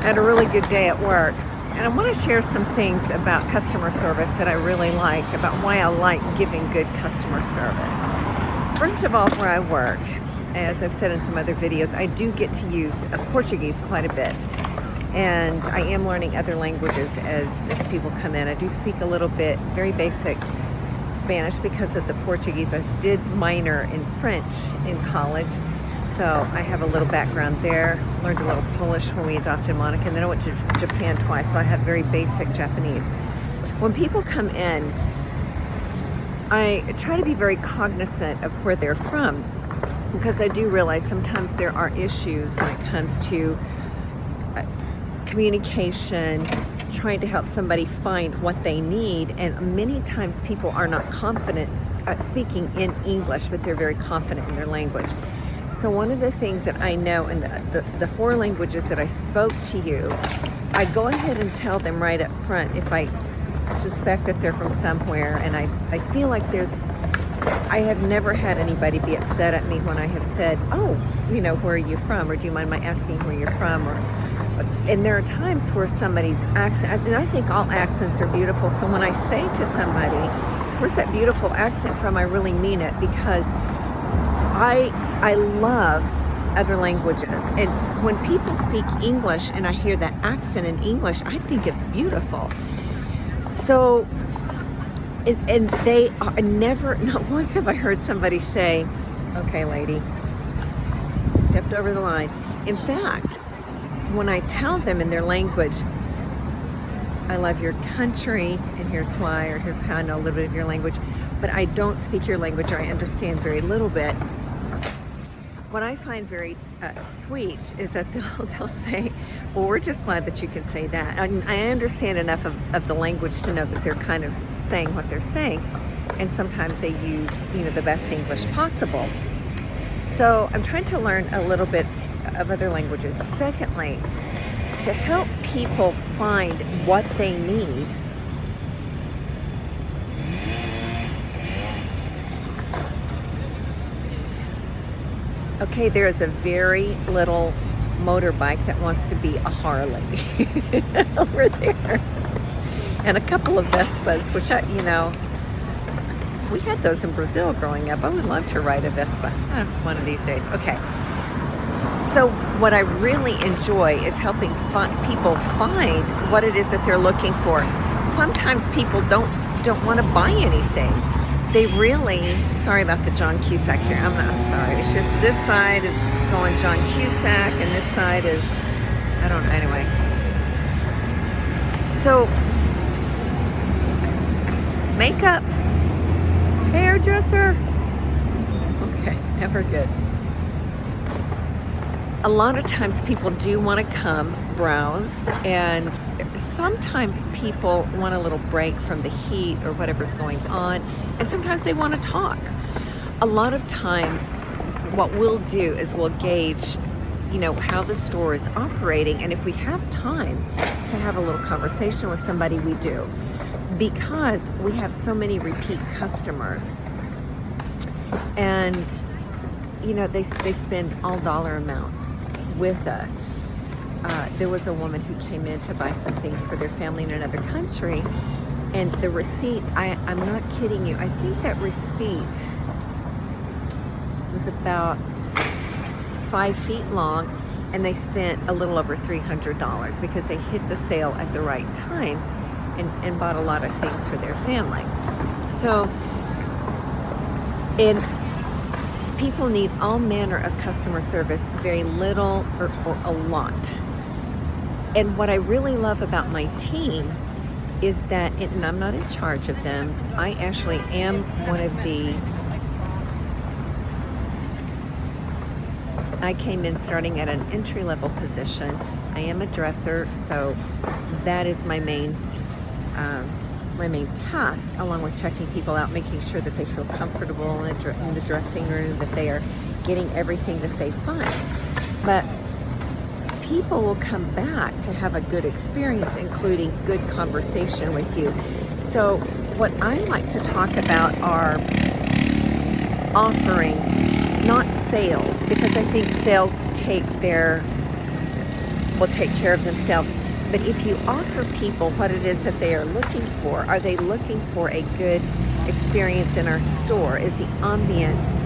had a really good day at work. And I want to share some things about customer service that I really like, about why I like giving good customer service. First of all, where I work, as I've said in some other videos, I do get to use Portuguese quite a bit. And I am learning other languages as people come in. I do speak a little bit, very basic Spanish because of the Portuguese. I did minor in French in college, so I have a little background there. Learned a little Polish when we adopted Monica, and then I went to Japan twice, so I have very basic Japanese. When people come in, I try to be very cognizant of where they're from, because I do realize sometimes there are issues when it comes to communication, trying to help somebody find what they need, and many times people are not confident speaking in English, but they're very confident in their language. So one of the things that I know in the four languages that I spoke to you, I go ahead and tell them right up front if I suspect that they're from somewhere, and I feel like I have never had anybody be upset at me when I have said, oh, where are you from? Or do you mind my asking where you're from? And there are times where somebody's accent, and I think all accents are beautiful, so when I say to somebody, where's that beautiful accent from, I really mean it, because I love other languages. And when people speak English and I hear that accent in English, I think it's beautiful. So, and they are never, not once have I heard somebody say, okay, lady, stepped over the line. In fact, when I tell them in their language, I love your country, and here's why, or here's how I know a little bit of your language, but I don't speak your language, or I understand very little bit. What I find very sweet is that they'll say, well, we're just glad that you can say that. I understand enough of the language to know that they're kind of saying what they're saying, and sometimes they use the best English possible. So I'm trying to learn a little bit of other languages. Secondly, to help people find what they need, okay, there is a very little motorbike that wants to be a Harley over there, and a couple of Vespas, which we had those in Brazil growing up. I would love to ride a Vespa one of these days. Okay. So what I really enjoy is helping people find what it is that they're looking for. Sometimes people don't want to buy anything. They really, sorry about the John Cusack here. I'm sorry. It's just this side is going John Cusack and this side is, I don't know, anyway. So, makeup, hairdresser. Okay, never good. A lot of times people do want to come browse, and sometimes people want a little break from the heat or whatever's going on, and sometimes they want to talk. A lot of times what we'll do is we'll gauge how the store is operating, and if we have time to have a little conversation with somebody, we do, because we have so many repeat customers, and they spend all dollar amounts with us. There was a woman who came in to buy some things for their family in another country, and the receipt, I'm not kidding you, I think that receipt was about 5 feet long, and they spent a little over $300 because they hit the sale at the right time and bought a lot of things for their family. So, people need all manner of customer service, very little or a lot. And what I really love about my team is that, and I'm not in charge of them, I actually am I came in starting at an entry-level position. I am a dresser, so that is my main task, along with checking people out, making sure that they feel comfortable in the dressing room, that they are getting everything that they find. But people will come back to have a good experience, including good conversation with you. So what I like to talk about are offerings, not sales, because I think sales take their will take care of themselves. But if you offer people what it is that they are looking for, are they looking for a good experience in our store? Is the ambience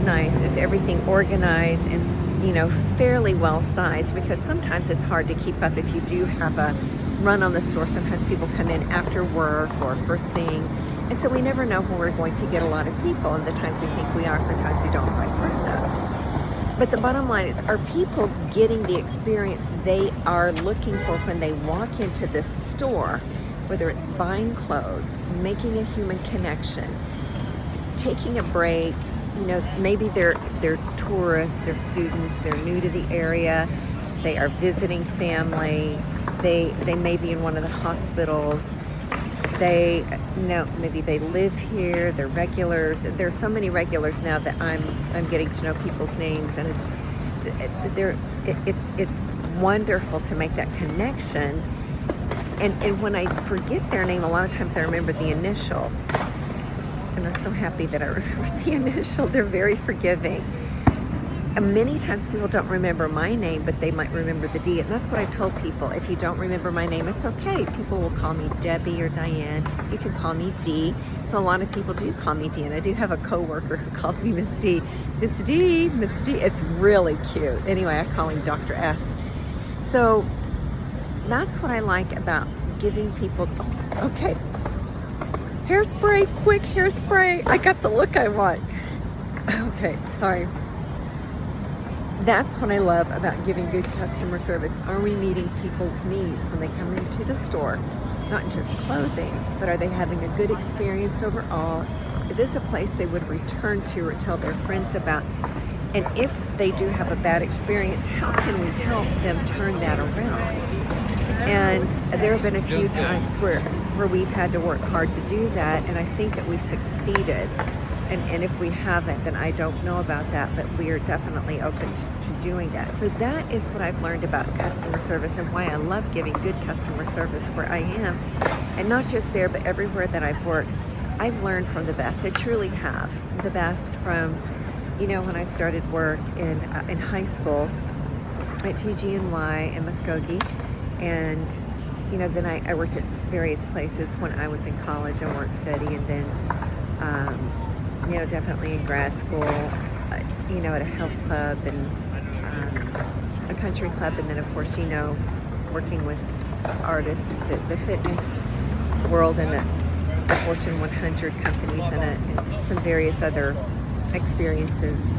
nice? Is everything organized and fairly well sized? Because sometimes it's hard to keep up if you do have a run on the store. Sometimes people come in after work or first thing, and so we never know when we're going to get a lot of people, and the times we think we are, sometimes we don't, vice versa. But the bottom line is, are people getting the experience they are looking for when they walk into this store? Whether it's buying clothes, making a human connection, taking a break, maybe they're tourists, they're students, they're new to the area, they are visiting family, they may be in one of the hospitals, maybe they live here, they're regulars. There's so many regulars now that I'm getting to know people's names, and it's wonderful to make that connection. And when I forget their name, a lot of times I remember the initial. And they're so happy that I remember the initial. They're very forgiving. And many times people don't remember my name, but they might remember the D. And that's what I told people. If you don't remember my name, it's okay. People will call me Debbie or Diane. You can call me D. So a lot of people do call me D. And I do have a coworker who calls me Miss D. Miss D, Miss D. It's really cute. Anyway, I call him Dr. S. So that's what I like about giving people, okay. Hairspray, quick hairspray. I got the look I want. Okay, sorry. That's what I love about giving good customer service. Are we meeting people's needs when they come into the store? Not just clothing, but are they having a good experience overall? Is this a place they would return to or tell their friends about? And if they do have a bad experience, how can we help them turn that around? And there have been a few times where we've had to work hard to do that, and I think that we succeeded. And if we haven't, then I don't know about that, but we are definitely open to doing that. So that is what I've learned about customer service and why I love giving good customer service where I am. And not just there, but everywhere that I've worked. I've learned from the best. I truly have. The best from, when I started work in high school at TGNY in Muskogee. And, then I worked at various places when I was in college and work study, and then, definitely in grad school, at a health club and a country club, and then of course, working with artists, the fitness world, and the Fortune 100 companies, and some various other experiences,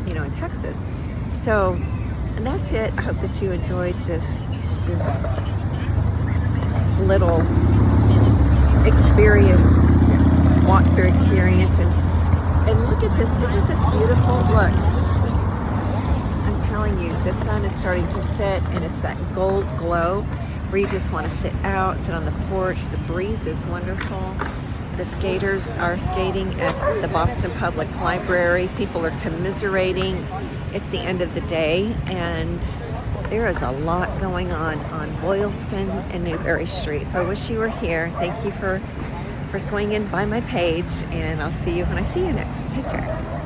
in Texas. So, and that's it. I hope that you enjoyed this little experience, walkthrough experience, and look at this. Isn't this beautiful? Look, I'm telling you, the sun is starting to set, and it's that gold glow where you just want to sit on the porch. The breeze is wonderful. The skaters are skating at the Boston Public Library. People are commiserating. It's the end of the day, and there is a lot going on Boylston and Newberry Street. So I wish you were here. Thank you for swinging by my page, and I'll see you when I see you next. Take care.